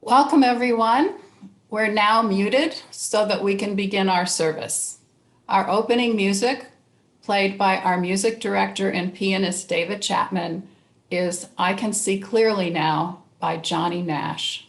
Welcome, everyone. We're now muted so that we can begin our service. Our opening music, played by our music director and pianist David Chapman, is I Can See Clearly Now by Johnny Nash.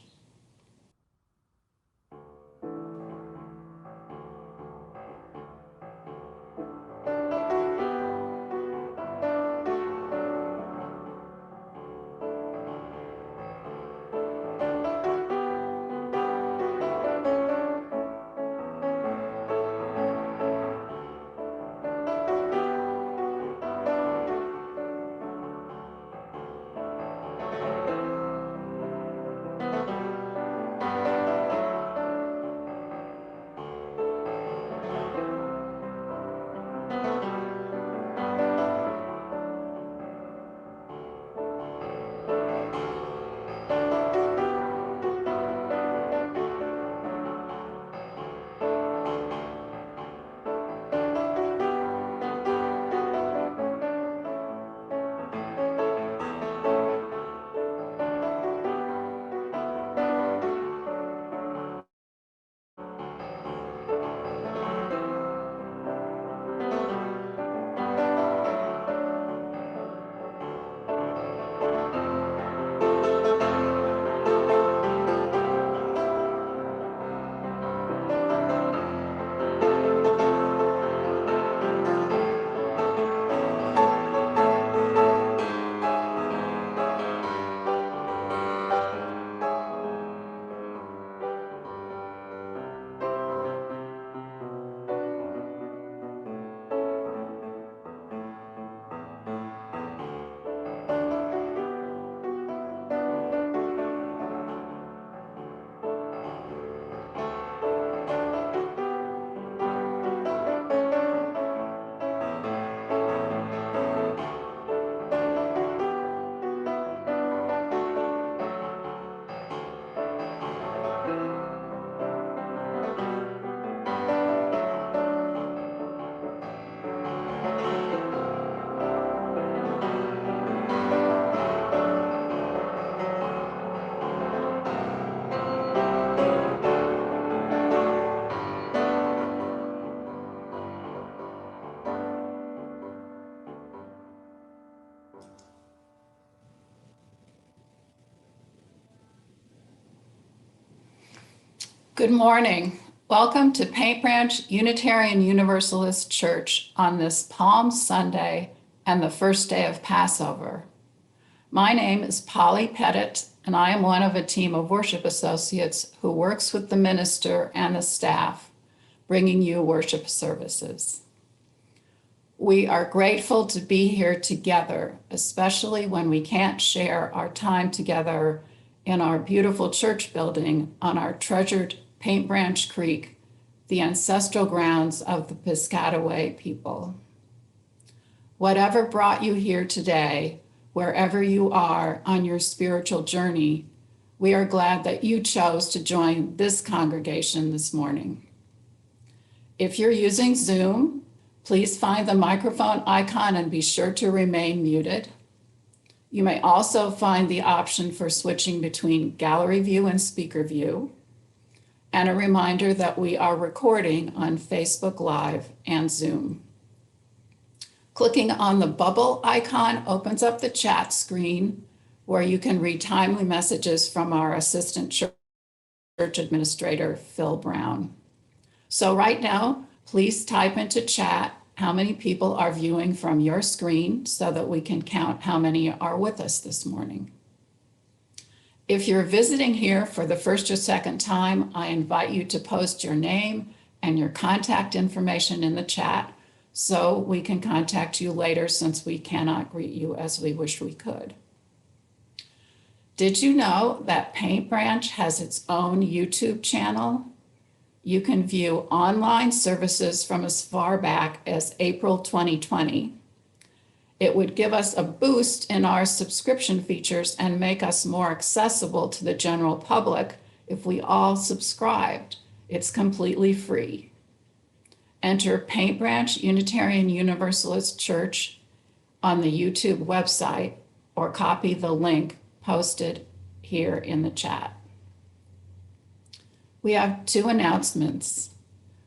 Good morning. Welcome to Paint Branch Unitarian Universalist Church on this Palm Sunday and the first day of Passover. My name is Polly Pettit, and I am one of a team of worship associates who works with the minister and the staff, bringing you worship services. We are grateful to be here together, especially when we can't share our time together in our beautiful church building on our treasured Paint Branch Creek, the ancestral grounds of the Piscataway people. Whatever brought you here today, wherever you are on your spiritual journey, we are glad that you chose to join this congregation this morning. If you're using Zoom, please find the microphone icon and be sure to remain muted. You may also find the option for switching between gallery view and speaker view. And a reminder that we are recording on Facebook Live and Zoom. Clicking on the bubble icon opens up the chat screen where you can read timely messages from our assistant church administrator, Phil Brown. So right now, please type into chat how many people are viewing from your screen so that we can count how many are with us this morning. If you're visiting here for the first or second time, I invite you to post your name and your contact information in the chat so we can contact you later since we cannot greet you as we wish we could. Did you know that Paint Branch has its own YouTube channel? You can view online services from as far back as April 2020. It would give us a boost in our subscription features and make us more accessible to the general public if we all subscribed. It's completely free. Enter Paint Branch Unitarian Universalist Church on the YouTube website or copy the link posted here in the chat. We have two announcements.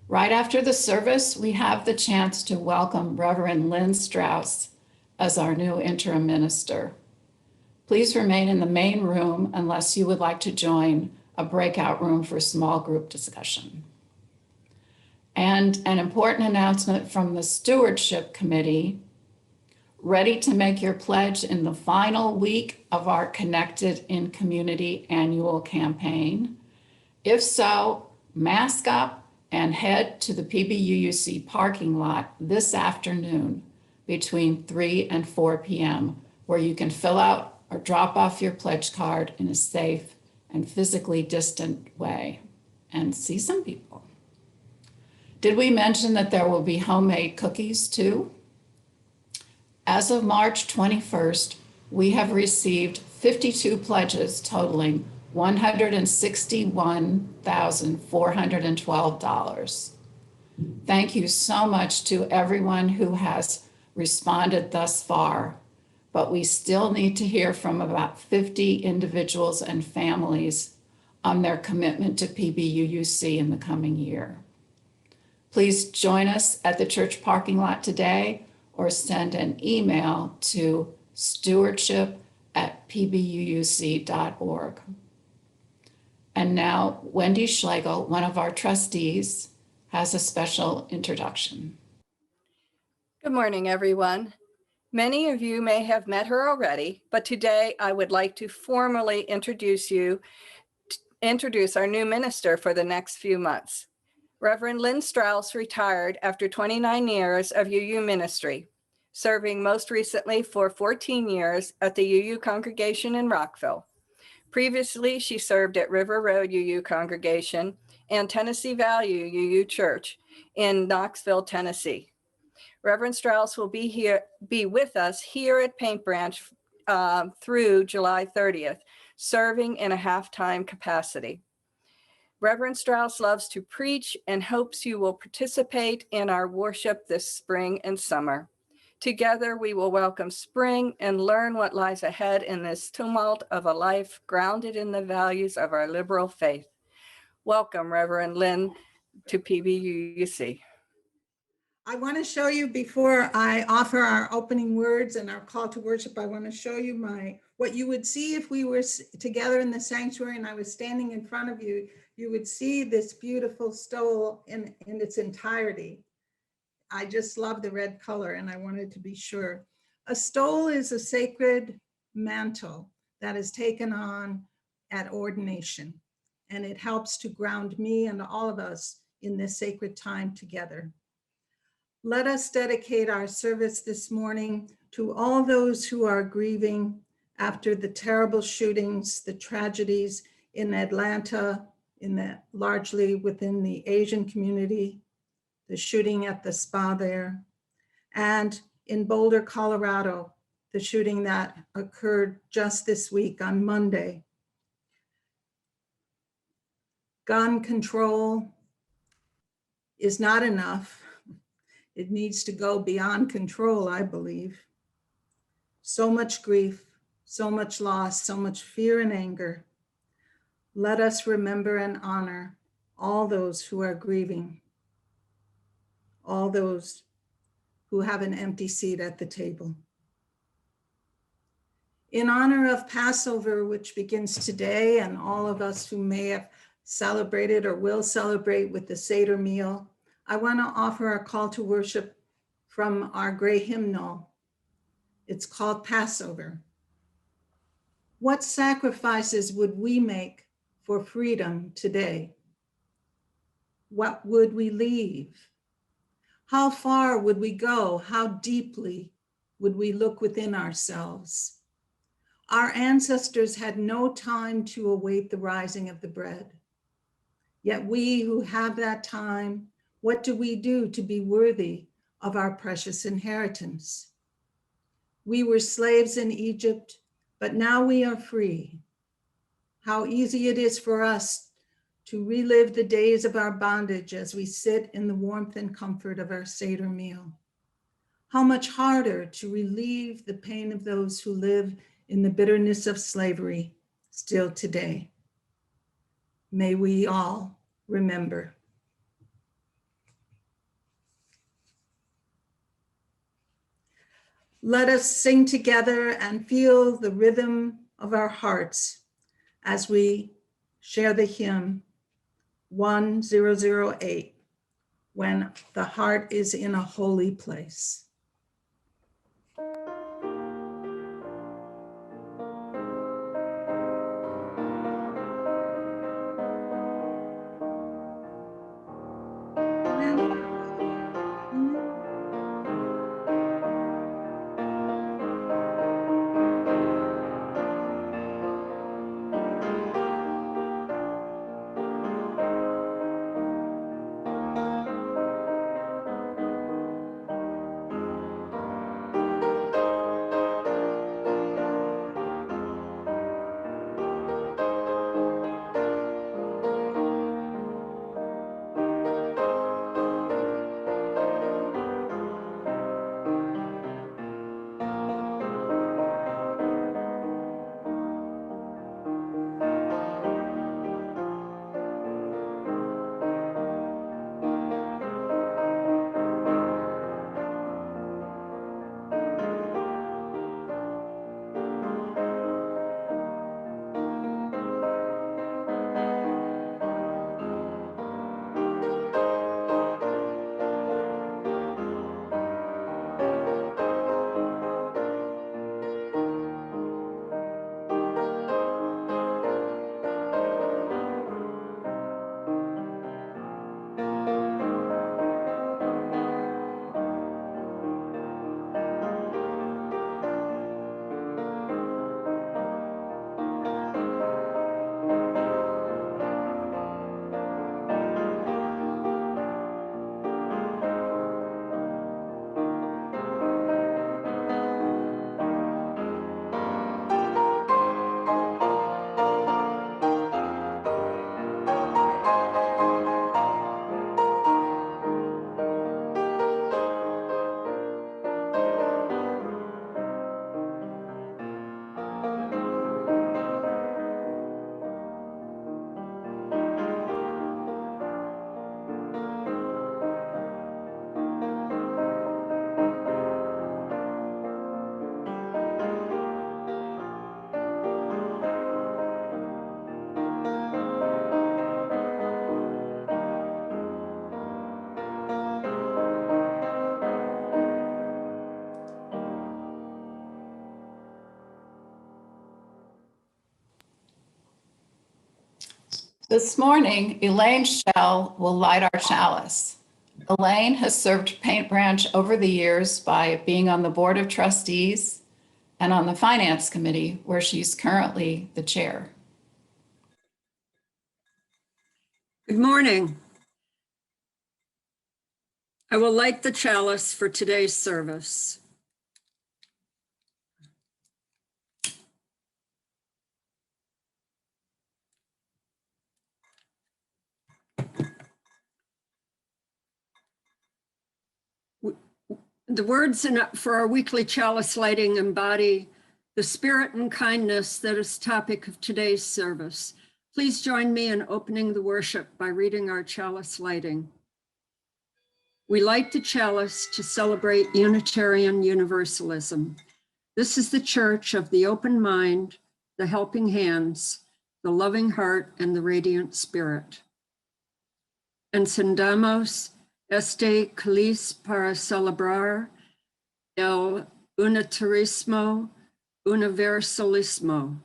Right after the service, we have the chance to welcome Reverend Lynn Strauss as our new interim minister. Please remain in the main room unless you would like to join a breakout room for small group discussion. And an important announcement from the Stewardship Committee: ready to make your pledge in the final week of our Connected in Community annual campaign? If so, mask up and head to the PBUUC parking lot this afternoon between 3 and 4 p.m., where you can fill out or drop off your pledge card in a safe and physically distant way and see some people. Did we mention that there will be homemade cookies too? As of March 21st, we have received 52 pledges totaling $161,412. Thank you so much to everyone who has responded thus far, but we still need to hear from about 50 individuals and families on their commitment to PBUUC in the coming year. Please join us at the church parking lot today or send an email to stewardship@pbuuc.org. And now Wendy Schlegel, one of our trustees, has a special introduction. Good morning, everyone. Many of you may have met her already, but today I would like to formally introduce our new minister for the next few months. Reverend Lynn Strauss retired after 29 years of UU ministry, serving most recently for 14 years at the UU congregation in Rockville. Previously, she served at River Road UU congregation and Tennessee Valley UU Church in Knoxville, Tennessee. Reverend Strauss will be with us here at Paint Branch through July 30th, serving in a half-time capacity. Reverend Strauss loves to preach and hopes you will participate in our worship this spring and summer. Together, we will welcome spring and learn what lies ahead in this tumult of a life grounded in the values of our liberal faith. Welcome, Reverend Lynn, to PBUUC. I want to show you, before I offer our opening words and our call to worship, I want to show you what you would see if we were together in the sanctuary and I was standing in front of you. You would see this beautiful stole in its entirety. I just love the red color and I wanted to be sure. A stole is a sacred mantle that is taken on at ordination, and it helps to ground me and all of us in this sacred time together. Let us dedicate our service this morning to all those who are grieving after the terrible shootings, the tragedies in Atlanta, largely within the Asian community, the shooting at the spa there, and in Boulder, Colorado, the shooting that occurred just this week on Monday. Gun control is not enough. It needs to go beyond control, I believe. So much grief, so much loss, so much fear and anger. Let us remember and honor all those who are grieving, all those who have an empty seat at the table. In honor of Passover, which begins today, and all of us who may have celebrated or will celebrate with the Seder meal, I want to offer a call to worship from our gray hymnal. It's called Passover. What sacrifices would we make for freedom today? What would we leave? How far would we go? How deeply would we look within ourselves? Our ancestors had no time to await the rising of the bread. Yet we who have that time, what do we do to be worthy of our precious inheritance? We were slaves in Egypt, but now we are free. How easy it is for us to relive the days of our bondage as we sit in the warmth and comfort of our Seder meal. How much harder to relieve the pain of those who live in the bitterness of slavery still today. May we all remember. Let us sing together and feel the rhythm of our hearts as we share the hymn 1008, When the Heart is in a Holy Place. This morning, Elaine Schell will light our chalice. Elaine has served Paint Branch over the years by being on the Board of Trustees and on the Finance Committee, where she's currently the chair. Good morning. I will light the chalice for today's service. The words for our weekly chalice lighting embody the spirit and kindness that is topic of today's service. Please join me in opening the worship by reading our chalice lighting. We light the chalice to celebrate Unitarian Universalism. This is the church of the open mind, the helping hands, the loving heart, and the radiant spirit. Encendamos este cáliz para celebrar el unitarismo universalismo.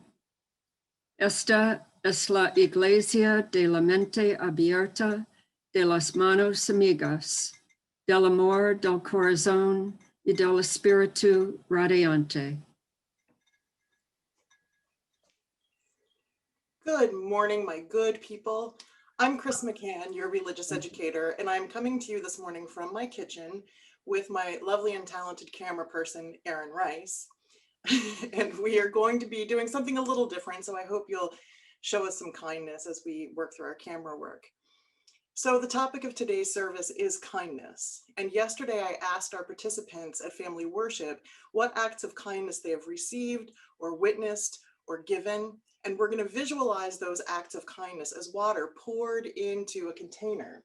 Esta es la iglesia de la mente abierta, de las manos amigas, del amor, del corazón y del espíritu radiante. Good morning, my good people. I'm Chris McCann, your religious educator, and I'm coming to you this morning from my kitchen with my lovely and talented camera person, Erin Rice. And we are going to be doing something a little different, so I hope you'll show us some kindness as we work through our camera work. So the topic of today's service is kindness. And yesterday I asked our participants at Family Worship what acts of kindness they have received or witnessed or given. And we're going to visualize those acts of kindness as water poured into a container.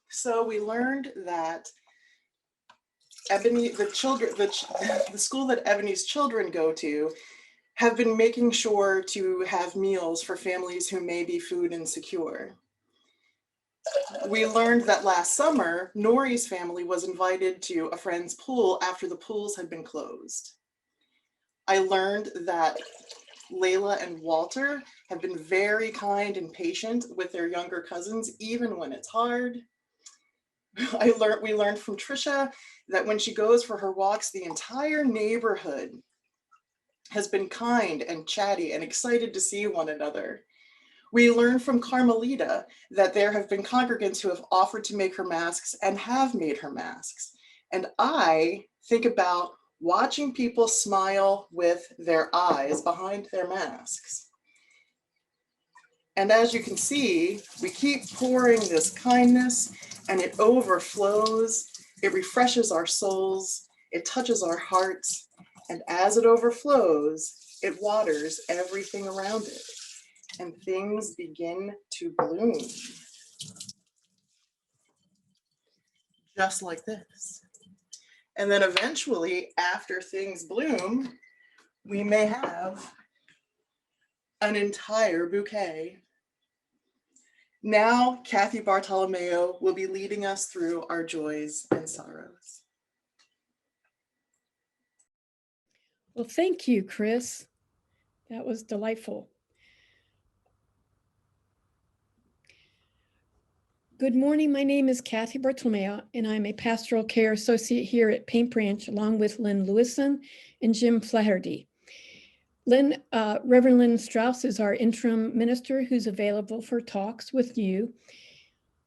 So we learned that Ebony, the school that Ebony's children go to, have been making sure to have meals for families who may be food insecure. We learned that last summer, Nori's family was invited to a friend's pool after the pools had been closed. I learned that Layla and Walter have been very kind and patient with their younger cousins, even when it's hard. We learned from Trisha that when she goes for her walks, the entire neighborhood has been kind and chatty and excited to see one another. We learned from Carmelita that there have been congregants who have offered to make her masks and have made her masks. And I think about watching people smile with their eyes behind their masks. And as you can see, we keep pouring this kindness and it overflows. It refreshes our souls. It touches our hearts. And as it overflows, it waters everything around it. And things begin to bloom. Just like this. And then eventually, after things bloom, we may have an entire bouquet. Now, Kathy Bartolomeo will be leading us through our joys and sorrows. Well, thank you, Chris. That was delightful. Good morning. My name is Kathy Bartolomeo, and I'm a pastoral care associate here at Paint Branch, along with Lynn Lewison and Jim Flaherty. Reverend Lynn Strauss is our interim minister who's available for talks with you.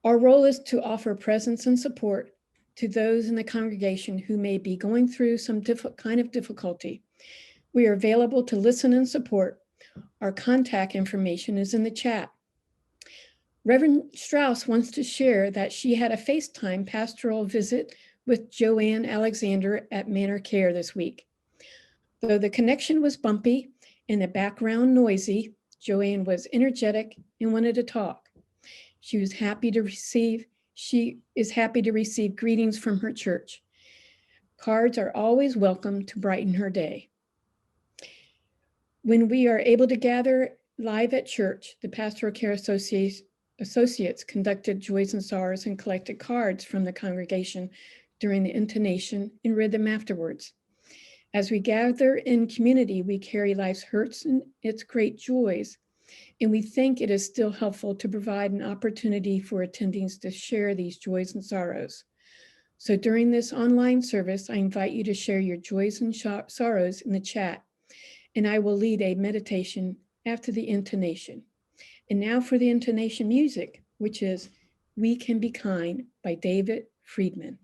Our role is to offer presence and support to those in the congregation who may be going through some kind of difficulty. We are available to listen and support. Our contact information is in the chat. Reverend Strauss wants to share that she had a FaceTime pastoral visit with Joanne Alexander at Manor Care this week. Though the connection was bumpy and the background noisy, Joanne was energetic and wanted to talk. She is happy to receive greetings from her church. Cards are always welcome to brighten her day. When we are able to gather live at church, the Pastoral Care Associates conducted joys and sorrows and collected cards from the congregation during the intonation and read them afterwards. As we gather in community, we carry life's hurts and its great joys, and we think it is still helpful to provide an opportunity for attendings to share these joys and sorrows. So during this online service, I invite you to share your joys and sorrows in the chat, and I will lead a meditation after the intonation. And now for the intonation music, which is We Can Be Kind by David Friedman.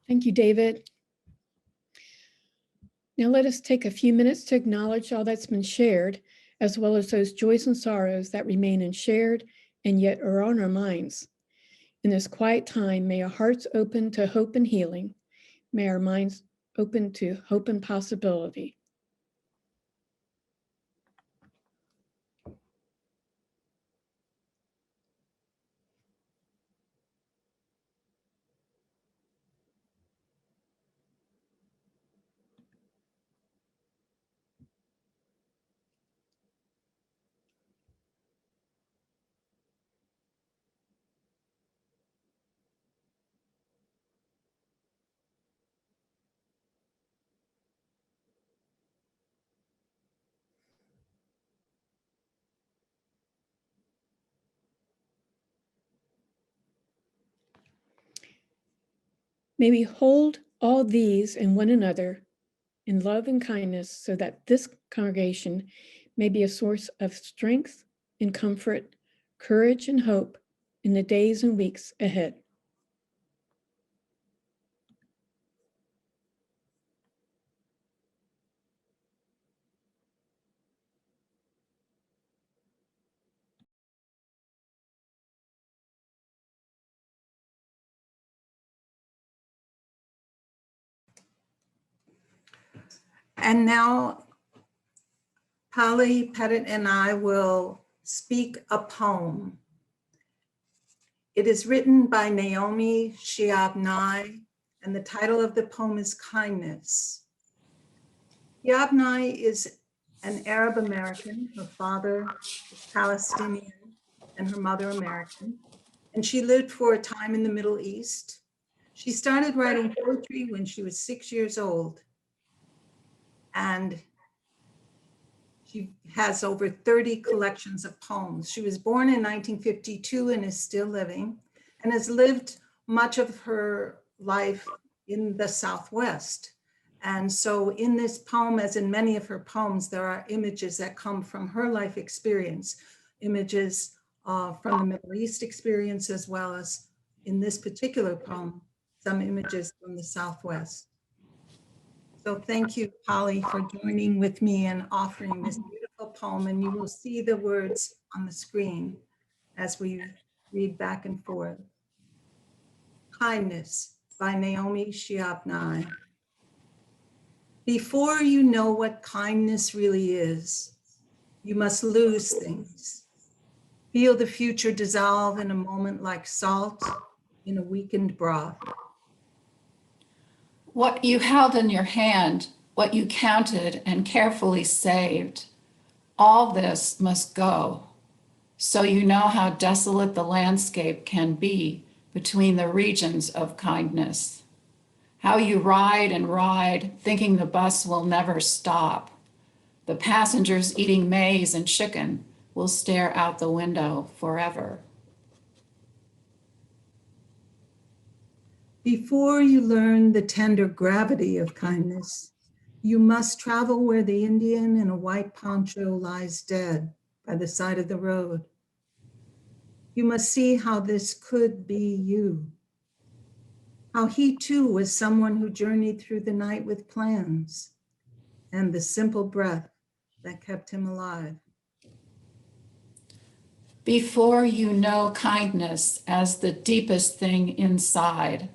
Thank you, David. Now let us take a few minutes to acknowledge all that's been shared, as well as those joys and sorrows that remain unshared and yet are on our minds. In this quiet time, may our hearts open to hope and healing. May our minds open to hope and possibility. May we hold all these and one another in love and kindness so that this congregation may be a source of strength and comfort, courage and hope in the days and weeks ahead. And now Polly, Pettit, and I will speak a poem. It is written by Naomi Shihab Nye, and the title of the poem is Kindness. Shihab Nye is an Arab American. Her father is Palestinian and her mother American. And she lived for a time in the Middle East. She started writing poetry when she was 6 years old. And she has over 30 collections of poems. She was born in 1952 and is still living, and has lived much of her life in the Southwest. And so in this poem, as in many of her poems, there are images that come from her life experience, images from the Middle East experience, as well as in this particular poem, some images from the Southwest. So thank you, Polly, for joining with me and offering this beautiful poem. And you will see the words on the screen as we read back and forth. Kindness by Naomi Shihab Nye. Before you know what kindness really is, you must lose things. Feel the future dissolve in a moment like salt in a weakened broth. What you held in your hand, what you counted and carefully saved, all this must go. So you know how desolate the landscape can be between the regions of kindness. How you ride and ride, thinking the bus will never stop. The passengers eating maize and chicken will stare out the window forever. Before you learn the tender gravity of kindness, you must travel where the Indian in a white poncho lies dead by the side of the road. You must see how this could be you. How he too was someone who journeyed through the night with plans and the simple breath that kept him alive. Before you know kindness as the deepest thing inside,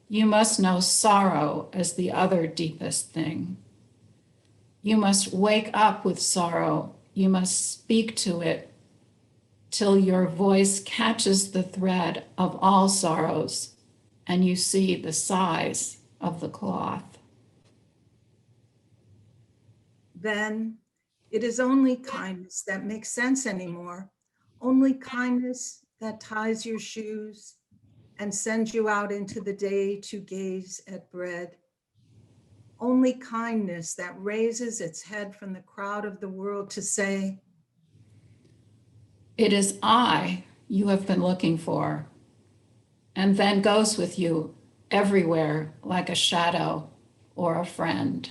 you must know sorrow as the other deepest thing. You must wake up with sorrow. You must speak to it till your voice catches the thread of all sorrows and you see the size of the cloth. Then it is only kindness that makes sense anymore. Only kindness that ties your shoes and sends you out into the day to gaze at bread. Only kindness that raises its head from the crowd of the world to say, It is I you have been looking for, and then goes with you everywhere like a shadow or a friend.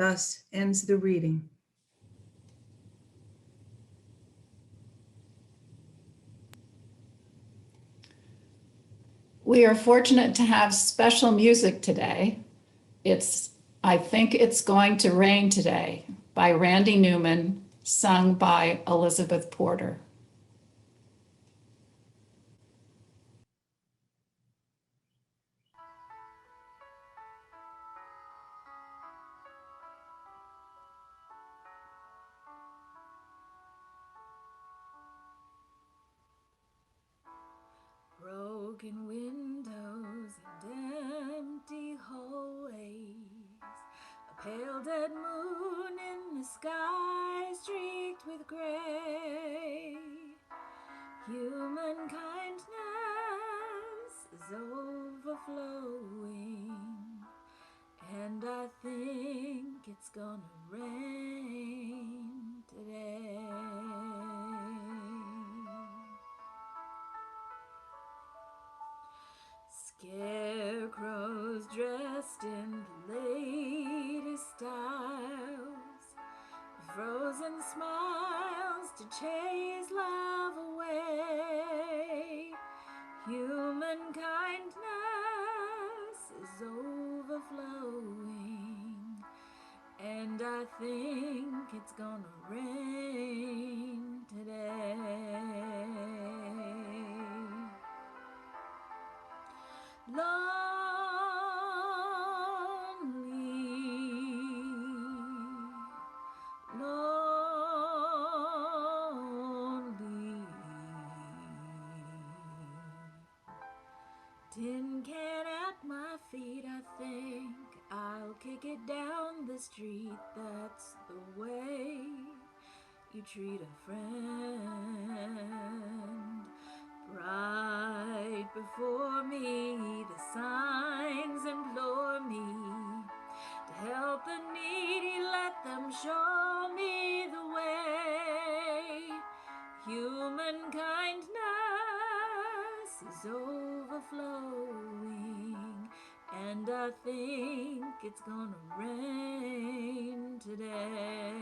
thus ends the reading. We are fortunate to have special music today. I Think It's Going to Rain Today by Randy Newman, sung by Elizabeth Porter. Broken windows and empty hallways, a pale dead moon in the sky streaked with gray. Human kindness is overflowing, and I think it's gonna rain today. Scarecrows dressed in the latest styles, frozen smiles to chase love away. Human kindness is overflowing, and I think it's gonna rain today. Lonely. Tin can at my feet, I think I'll kick it down the street. That's the way you treat a friend. Right before me, the signs implore me to help the needy, let them show me the way. Human kindness is overflowing, and I think it's gonna rain today.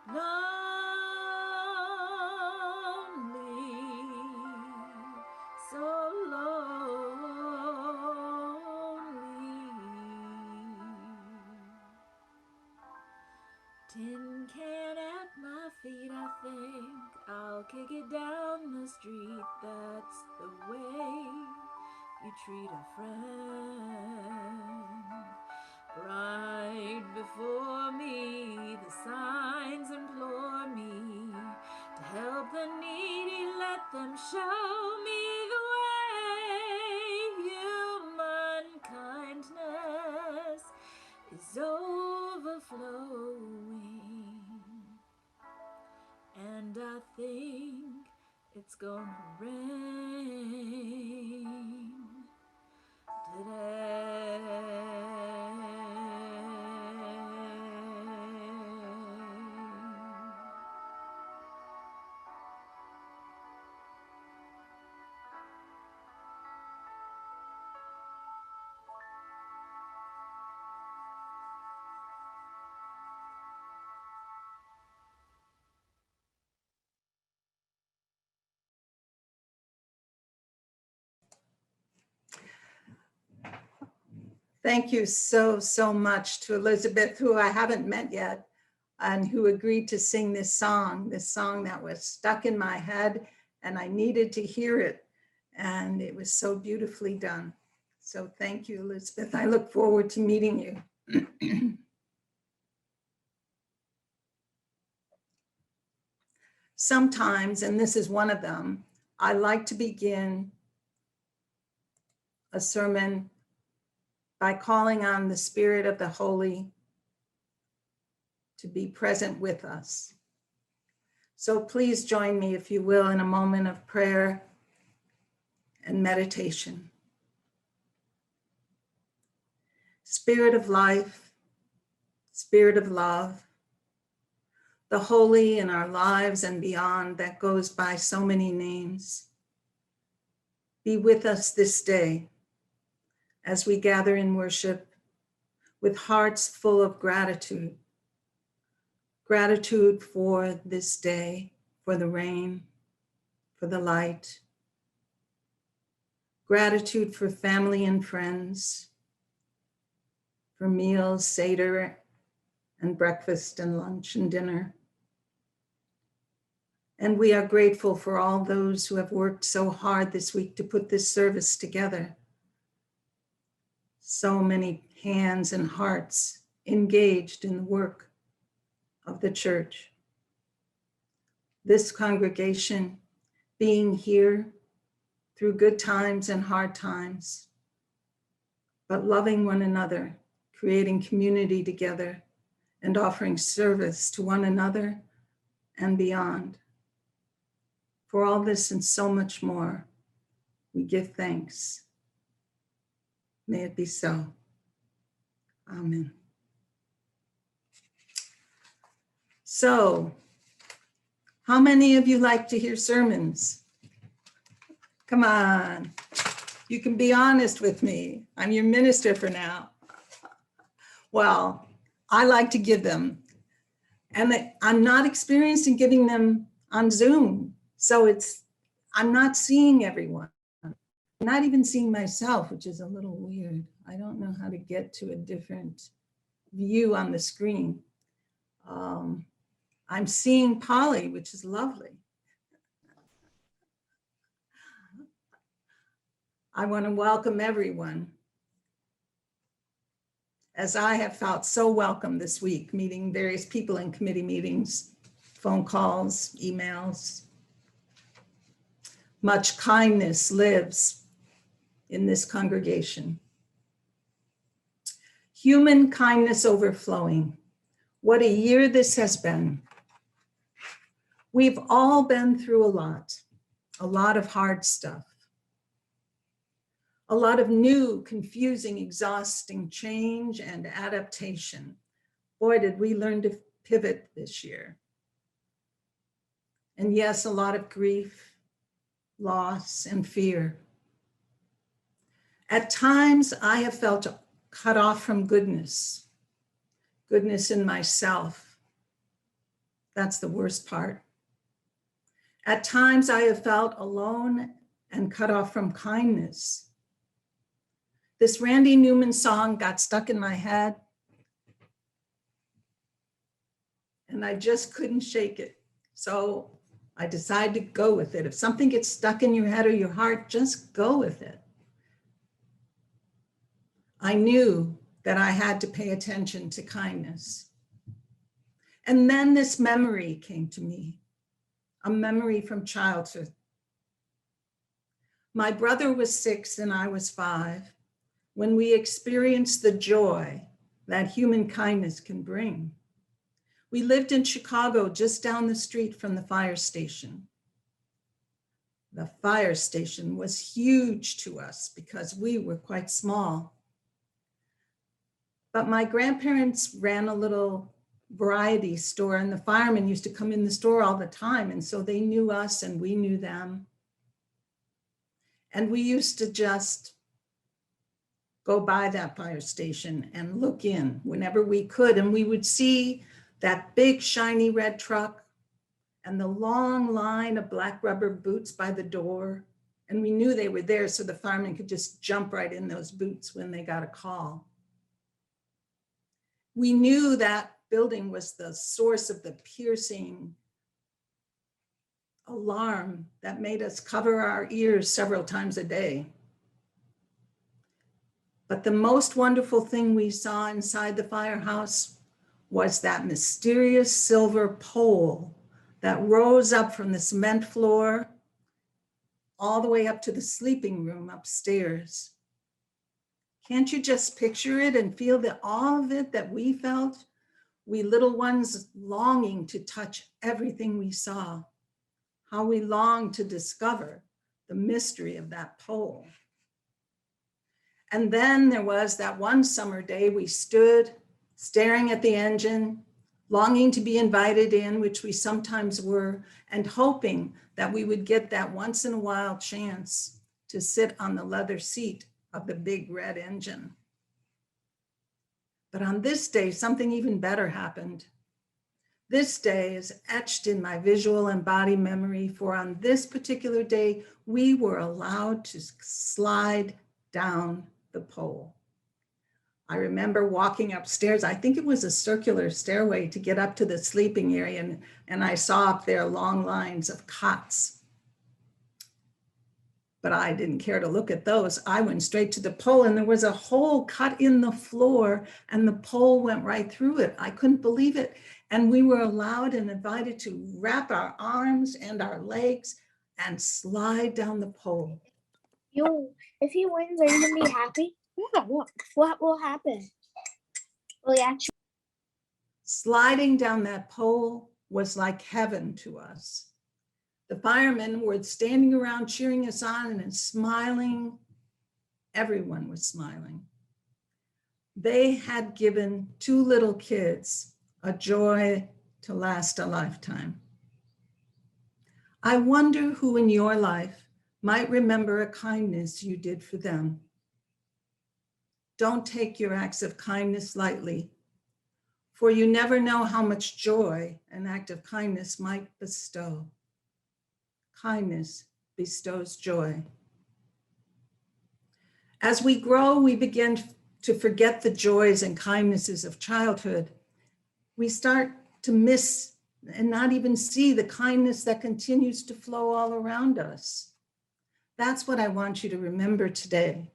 Lonely, so lonely. Tin can at my feet, I think I'll kick it down the street. That's the way you treat a friend. Right before me, the signs implore me to help the needy, let them show me the way. Human kindness is overflowing, and I think it's gonna rain today. Thank you so, so much to Elizabeth, who I haven't met yet, and who agreed to sing this song that was stuck in my head, and I needed to hear it. And it was so beautifully done. So thank you, Elizabeth. I look forward to meeting you. Sometimes, and this is one of them, I like to begin a sermon by calling on the Spirit of the Holy to be present with us. So please join me, if you will, in a moment of prayer and meditation. Spirit of life, Spirit of love, the holy in our lives and beyond that goes by so many names, be with us this day as we gather in worship with hearts full of gratitude. Gratitude for this day, for the rain, for the light, gratitude for family and friends, for meals, Seder, and breakfast and lunch and dinner. And we are grateful for all those who have worked so hard this week to put this service together. So many hands and hearts engaged in the work of the church. This congregation being here through good times and hard times, but loving one another, creating community together, and offering service to one another and beyond. For all this and so much more, we give thanks. May it be so. Amen. So, how many of you like to hear sermons? Come on, you can be honest with me. I'm your minister for now. Well, I like to give them, and I'm not experienced in giving them on Zoom. So I'm not seeing everyone. I'm not even seeing myself, which is a little weird. I don't know how to get to a different view on the screen. I'm seeing Polly, which is lovely. I want to welcome everyone, as I have felt so welcome this week, meeting various people in committee meetings, phone calls, emails. Much kindness lives in this congregation. Human kindness overflowing. What a year this has been. We've all been through a lot of hard stuff, a lot of new, confusing, exhausting change and adaptation. Boy, did we learn to pivot this year. And yes, a lot of grief, loss, and fear. At times, I have felt cut off from goodness in myself. That's the worst part. At times, I have felt alone and cut off from kindness. This Randy Newman song got stuck in my head, and I just couldn't shake it. So I decided to go with it. If something gets stuck in your head or your heart, just go with it. I knew that I had to pay attention to kindness. And then this memory came to me, a memory from childhood. My brother was 6 and I was 5 when we experienced the joy that human kindness can bring. We lived in Chicago, just down the street from the fire station. The fire station was huge to us because we were quite small. But my grandparents ran a little variety store, and the firemen used to come in the store all the time. And so they knew us and we knew them. And we used to just go by that fire station and look in whenever we could. And we would see that big shiny red truck and the long line of black rubber boots by the door. And we knew they were there so the firemen could just jump right in those boots when they got a call. We knew that building was the source of the piercing alarm that made us cover our ears several times a day. But the most wonderful thing we saw inside the firehouse was that mysterious silver pole that rose up from the cement floor all the way up to the sleeping room upstairs. Can't you just picture it and feel the awe of it that we felt? We little ones longing to touch everything we saw. How we longed to discover the mystery of that pole. And then there was that one summer day we stood staring at the engine, longing to be invited in, which we sometimes were, and hoping that we would get that once in a while chance to sit on the leather seat of the big red engine. But on this day, something even better happened. This day is etched in my visual and body memory, for on this particular day, we were allowed to slide down the pole. I remember walking upstairs. I think it was a circular stairway to get up to the sleeping area, and I saw up there long lines of cots. But I didn't care to look at those. I went straight to the pole, and there was a hole cut in the floor, and the pole went right through it. I couldn't believe it. And we were allowed and invited to wrap our arms and our legs and slide down the pole. If he wins, are you gonna be happy? Yeah. What will happen? Well, yeah. Sliding down that pole was like heaven to us. The firemen were standing around cheering us on and smiling. Everyone was smiling. They had given 2 little kids a joy to last a lifetime. I wonder who in your life might remember a kindness you did for them. Don't take your acts of kindness lightly, for you never know how much joy an act of kindness might bestow. Kindness bestows joy. As we grow, we begin to forget the joys and kindnesses of childhood. We start to miss and not even see the kindness that continues to flow all around us. That's what I want you to remember today.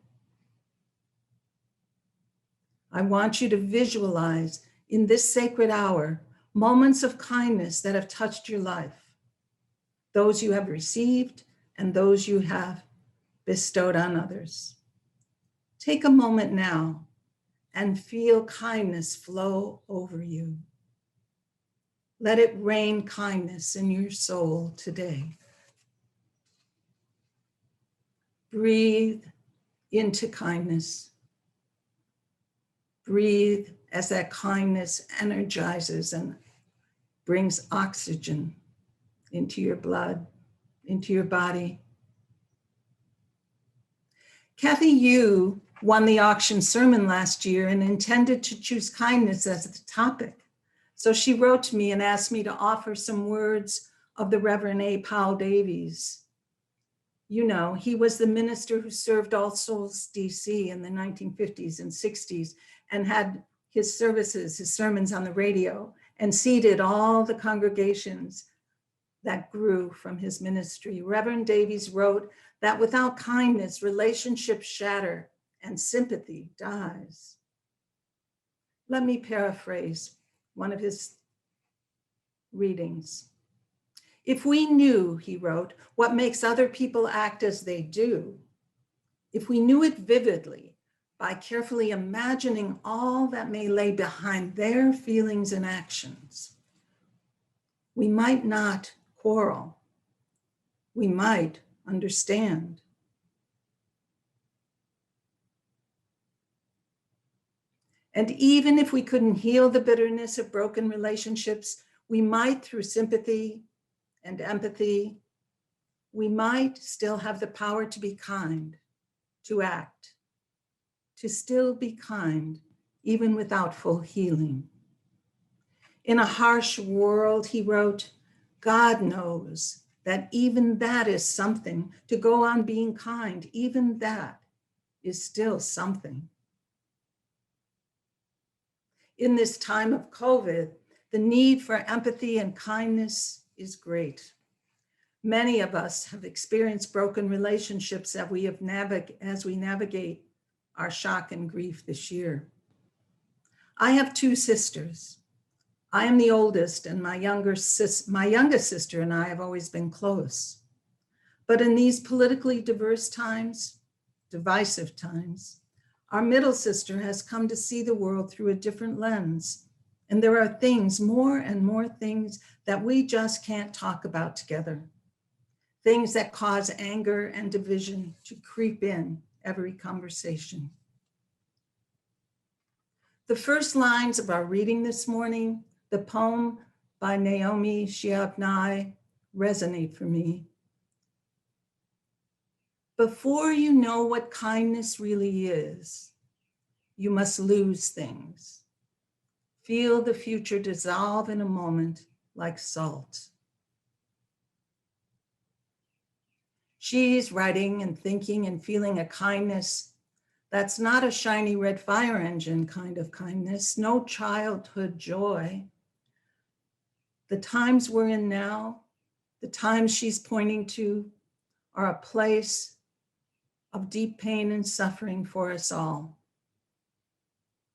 I want you to visualize in this sacred hour moments of kindness that have touched your life, those you have received and those you have bestowed on others. Take a moment now and feel kindness flow over you. Let it rain kindness in your soul today. Breathe into kindness. Breathe as that kindness energizes and brings oxygen into your blood, into your body. Kathy Yu won the auction sermon last year and intended to choose kindness as the topic. So she wrote to me and asked me to offer some words of the Reverend A. Powell Davies. You know, he was the minister who served All Souls DC in the 1950s and 60s and had his services, his sermons on the radio, and seeded all the congregations that grew from his ministry. Reverend Davies wrote that without kindness, relationships shatter and sympathy dies. Let me paraphrase one of his readings. If we knew, he wrote, what makes other people act as they do, if we knew it vividly by carefully imagining all that may lay behind their feelings and actions, we might not quarrel. We might understand. And even if we couldn't heal the bitterness of broken relationships, we might, through sympathy and empathy, we might still have the power to be kind, to act, to still be kind, even without full healing. In a harsh world, he wrote, God knows that even that is something. To go on being kind, even that is still something. In this time of COVID, the need for empathy and kindness is great. Many of us have experienced broken relationships as we navigate our shock and grief this year. I have 2 sisters. I am the oldest, and my youngest sister and I have always been close. But in these politically divisive times, our middle sister has come to see the world through a different lens. And there are more and more things that we just can't talk about together. Things that cause anger and division to creep in every conversation. The first lines of our reading this morning, the poem by Naomi Shihab Nye, resonate for me. Before you know what kindness really is, you must lose things. Feel the future dissolve in a moment like salt. She's writing and thinking and feeling a kindness that's not a shiny red fire engine kind of kindness, no childhood joy. The times we're in now, the times she's pointing to, are a place of deep pain and suffering for us all.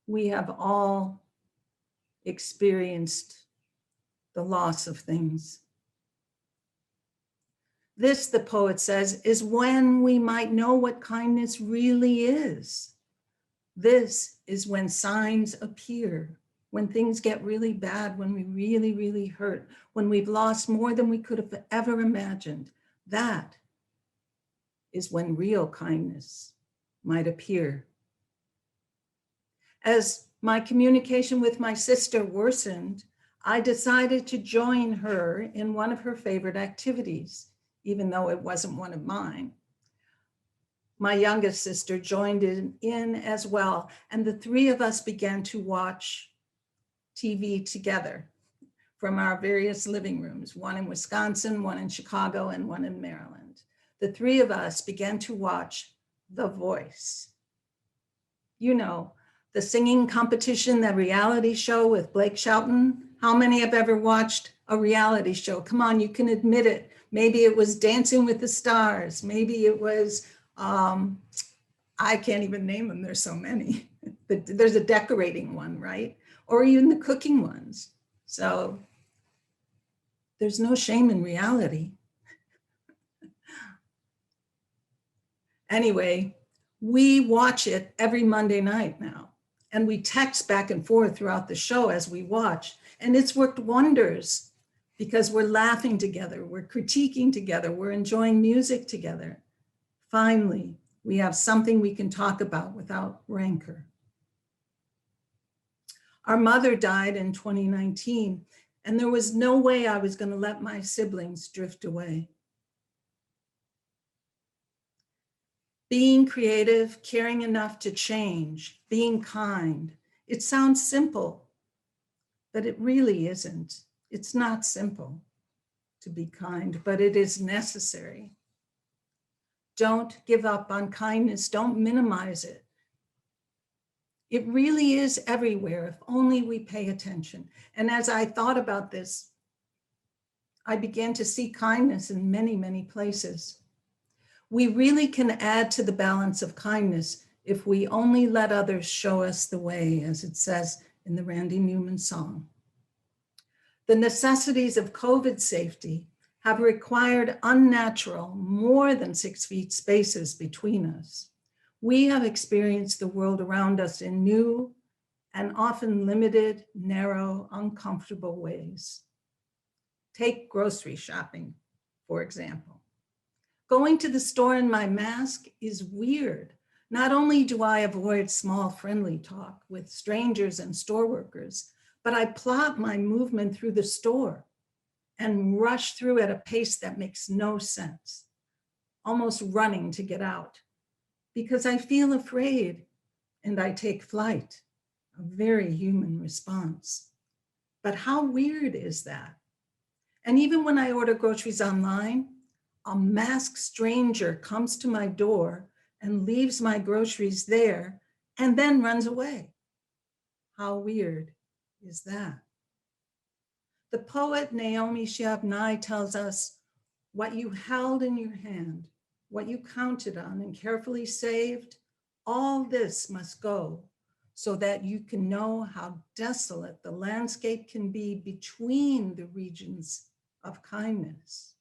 We have all experienced the loss of things. This, the poet says, is when we might know what kindness really is. This is when signs appear, when things get really bad, when we really, really hurt, when we've lost more than we could have ever imagined. That is when real kindness might appear. As my communication with my sister worsened, I decided to join her in one of her favorite activities, even though it wasn't one of mine. My youngest sister joined in as well, and the three of us began to watch TV together from our various living rooms, one in Wisconsin, one in Chicago, and one in Maryland. The three of us began to watch The Voice. You know, the singing competition, the reality show with Blake Shelton. How many have ever watched a reality show? Come on, you can admit it. Maybe it was Dancing with the Stars. Maybe it was, I can't even name them, there's so many. But there's a decorating one, right? Or even the cooking ones. So there's no shame in reality. Anyway, we watch it every Monday night now. And we text back and forth throughout the show as we watch. And it's worked wonders because we're laughing together, we're critiquing together, we're enjoying music together. Finally, we have something we can talk about without rancor. Our mother died in 2019, and there was no way I was going to let my siblings drift away. Being creative, caring enough to change, being kind. It sounds simple, but it really isn't. It's not simple to be kind, but it is necessary. Don't give up on kindness. Don't minimize it. It really is everywhere if only we pay attention. And as I thought about this, I began to see kindness in many, many places. We really can add to the balance of kindness if we only let others show us the way, as it says in the Randy Newman song. The necessities of COVID safety have required unnatural, more than 6 feet spaces between us. We have experienced the world around us in new and often limited, narrow, uncomfortable ways. Take grocery shopping, for example. Going to the store in my mask is weird. Not only do I avoid small friendly talk with strangers and store workers, but I plot my movement through the store and rush through at a pace that makes no sense, almost running to get out, because I feel afraid and I take flight, a very human response. But how weird is that? And even when I order groceries online, a masked stranger comes to my door and leaves my groceries there and then runs away. How weird is that? The poet Naomi Shihab Nye tells us, what you held in your hand, what you counted on and carefully saved, all this must go so that you can know how desolate the landscape can be between the regions of kindness.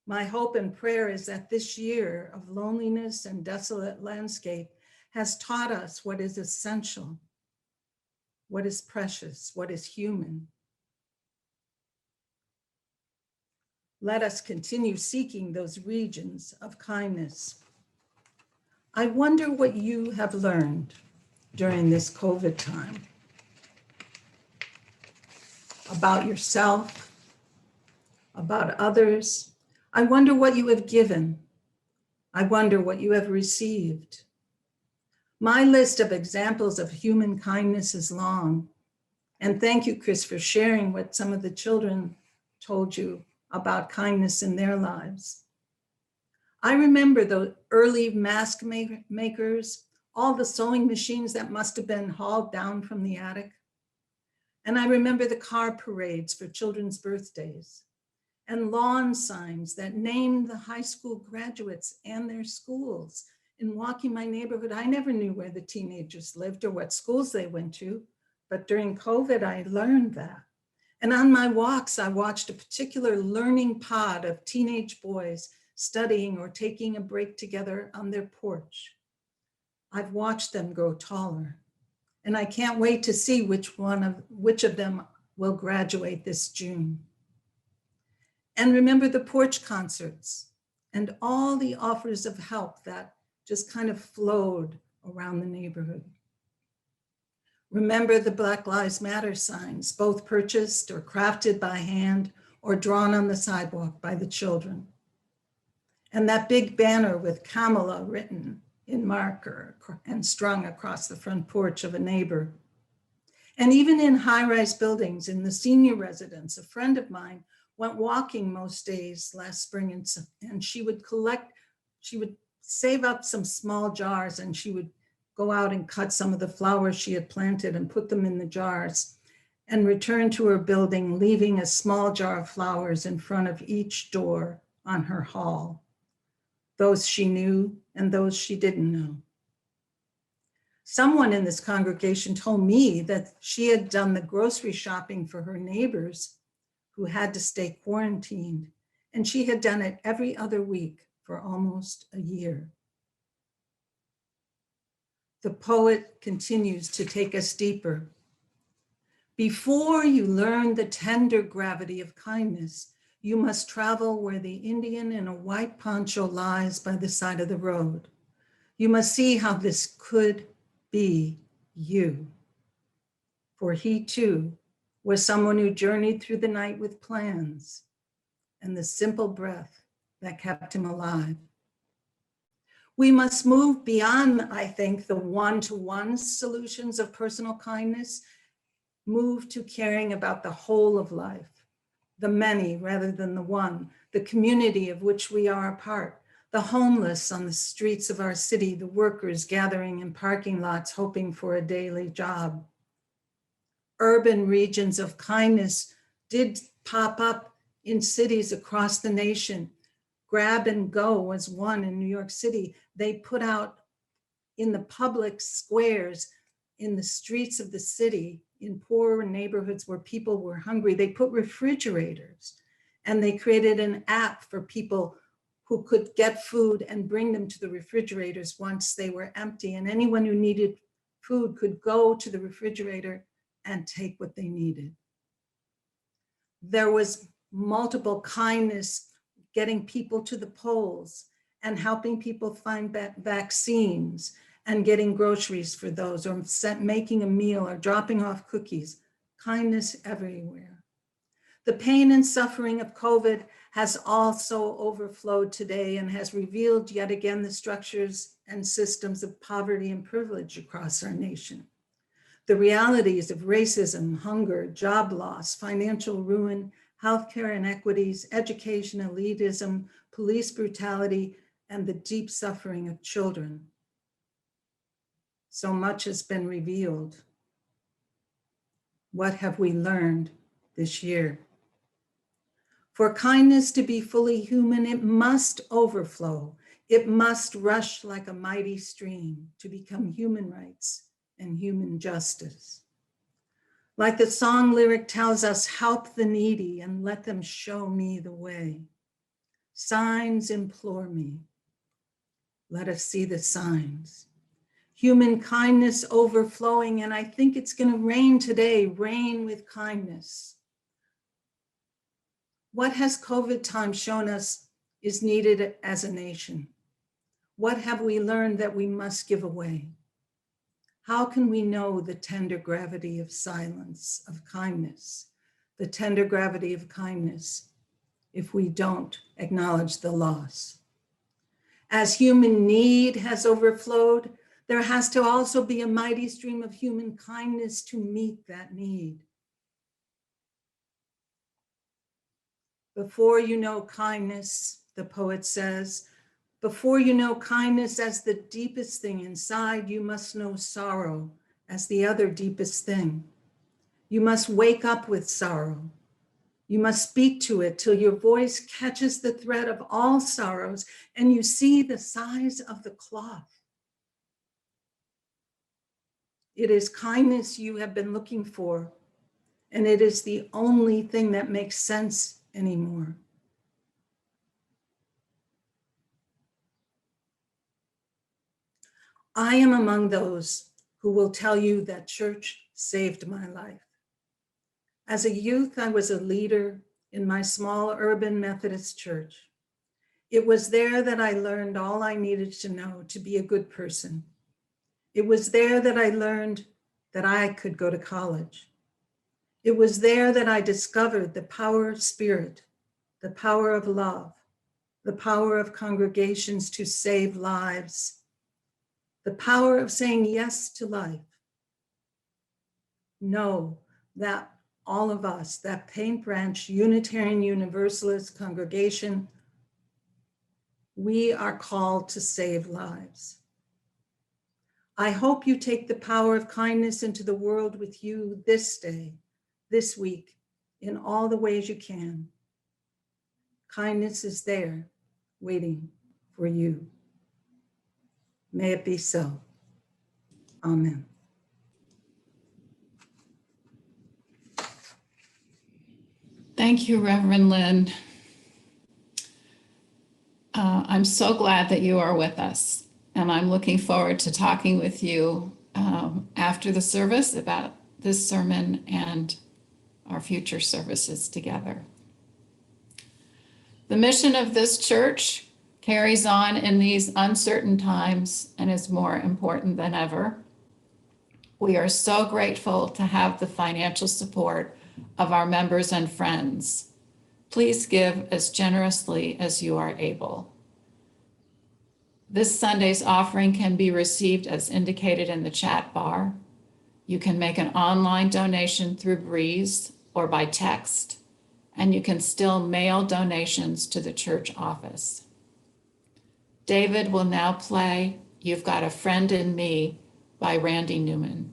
My hope and prayer is that this year of loneliness and desolate landscape has taught us what is essential, what is precious, what is human. Let us continue seeking those regions of kindness. I wonder what you have learned during this COVID time about yourself, about others. I wonder what you have given. I wonder what you have received. My list of examples of human kindness is long. And thank you, Chris, for sharing what some of the children told you about kindness in their lives. I remember the early mask makers, all the sewing machines that must have been hauled down from the attic. And I remember the car parades for children's birthdays and lawn signs that named the high school graduates and their schools. In walking my neighborhood, I never knew where the teenagers lived or what schools they went to, but during COVID, I learned that. And on my walks, I watched a particular learning pod of teenage boys studying or taking a break together on their porch. I've watched them grow taller, and I can't wait to see which of them will graduate this June. And remember the porch concerts and all the offers of help that just kind of flowed around the neighborhood. Remember the Black Lives Matter signs, both purchased or crafted by hand or drawn on the sidewalk by the children. And that big banner with Kamala written in marker and strung across the front porch of a neighbor. And even in high-rise buildings, in the senior residence, a friend of mine went walking most days last spring, and she would save up some small jars, and she would go out and cut some of the flowers she had planted and put them in the jars and return to her building, leaving a small jar of flowers in front of each door on her hall, those she knew and those she didn't know. Someone in this congregation told me that she had done the grocery shopping for her neighbors who had to stay quarantined, and she had done it every other week for almost a year. The poet continues to take us deeper. Before you learn the tender gravity of kindness, you must travel where the Indian in a white poncho lies by the side of the road. You must see how this could be you. For he too was someone who journeyed through the night with plans and the simple breath that kept him alive. We must move beyond, I think, the one-to-one solutions of personal kindness, move to caring about the whole of life, the many rather than the one, the community of which we are a part, the homeless on the streets of our city, the workers gathering in parking lots hoping for a daily job. Urban regions of kindness did pop up in cities across the nation. Grab and Go was one in New York City. They put out in the public squares, in the streets of the city, in poor neighborhoods where people were hungry, they put refrigerators, and they created an app for people who could get food and bring them to the refrigerators once they were empty. And anyone who needed food could go to the refrigerator and take what they needed. There was multiple kindness, getting people to the polls and helping people find vaccines and getting groceries for those, or making a meal or dropping off cookies. Kindness everywhere. The pain and suffering of COVID has also overflowed today and has revealed yet again the structures and systems of poverty and privilege across our nation. The realities of racism, hunger, job loss, financial ruin, healthcare inequities, education elitism, police brutality, and the deep suffering of children. So much has been revealed. What have we learned this year? For kindness to be fully human, it must overflow. It must rush like a mighty stream to become human rights and human justice. Like the song lyric tells us, help the needy and let them show me the way. Signs implore me. Let us see the signs. Human kindness overflowing, and I think it's going to rain today, rain with kindness. What has COVID time shown us is needed as a nation? What have we learned that we must give away? How can we know the tender gravity of silence, of kindness, the tender gravity of kindness, if we don't acknowledge the loss? As human need has overflowed, there has to also be a mighty stream of human kindness to meet that need. Before you know kindness, the poet says, before you know kindness as the deepest thing inside, you must know sorrow as the other deepest thing. You must wake up with sorrow. You must speak to it till your voice catches the thread of all sorrows and you see the size of the cloth. It is kindness you have been looking for, and it is the only thing that makes sense anymore. I am among those who will tell you that church saved my life. As a youth, I was a leader in my small urban Methodist church. It was there that I learned all I needed to know to be a good person. It was there that I learned that I could go to college. It was there that I discovered the power of spirit, the power of love, the power of congregations to save lives, the power of saying yes to life. Know that all of us, that Paint Branch Unitarian Universalist congregation, we are called to save lives. I hope you take the power of kindness into the world with you this day, this week, in all the ways you can. Kindness is there, waiting for you. May it be so. Amen. Thank you, Reverend Lynn. I'm so glad that you are with us, and I'm looking forward to talking with you after the service about this sermon and our future services together. The mission of this church carries on in these uncertain times and is more important than ever. We are so grateful to have the financial support of our members and friends. Please give as generously as you are able. This Sunday's offering can be received as indicated in the chat bar. You can make an online donation through Breeze or by text, and you can still mail donations to the church office. David will now play You've Got a Friend in Me by Randy Newman.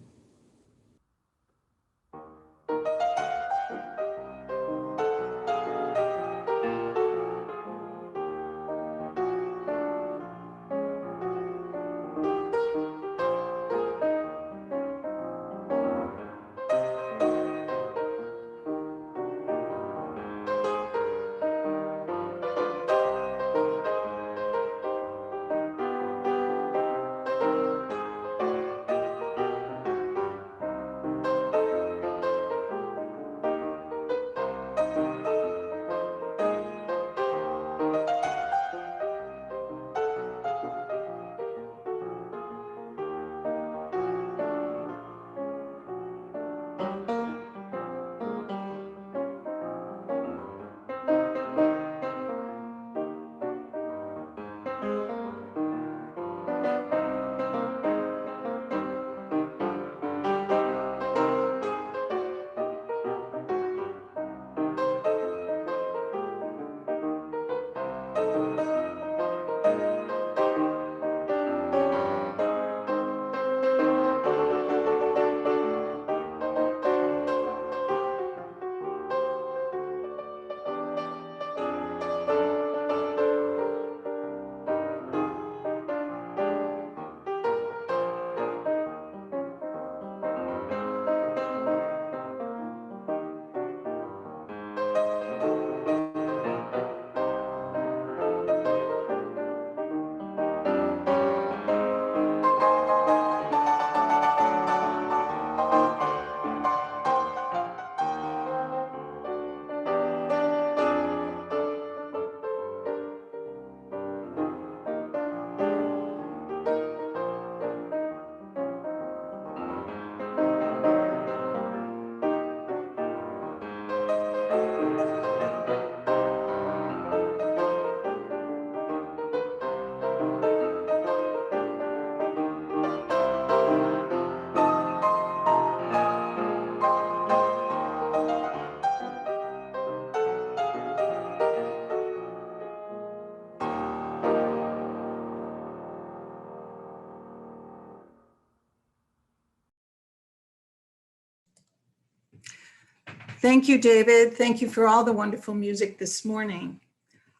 Thank you, David. Thank you for all the wonderful music this morning.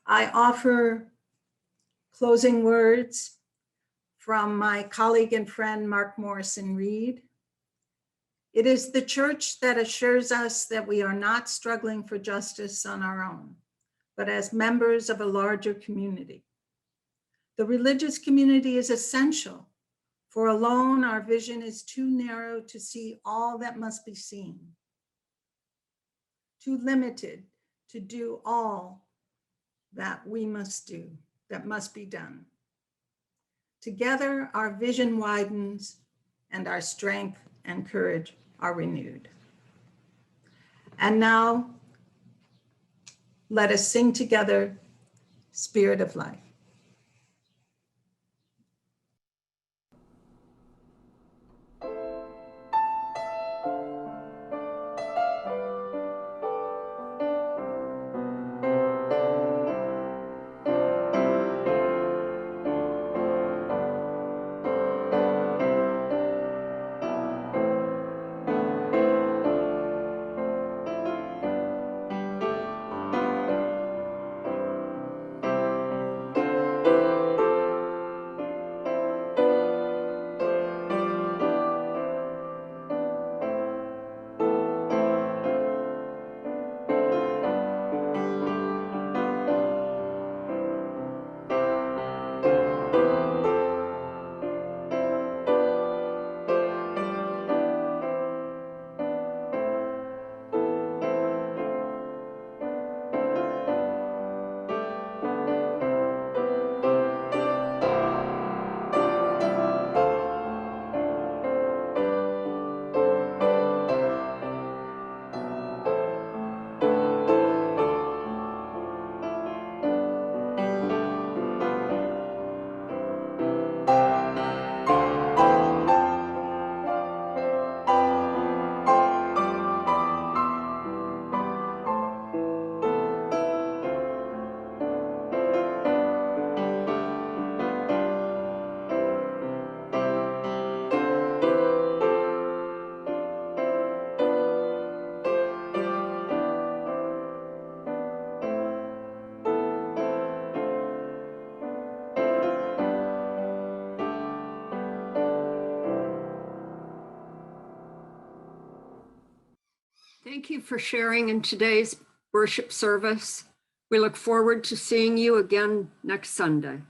I offer closing words from my colleague and friend, Mark Morrison Reed. It is the church that assures us that we are not struggling for justice on our own, but as members of a larger community. The religious community is essential, for alone our vision is too narrow to see all that must be seen, too limited to do all that we must do, that must be done. Together, our vision widens and our strength and courage are renewed. And now, let us sing together, Spirit of Life. Thank you for sharing in today's worship service. We look forward to seeing you again next Sunday.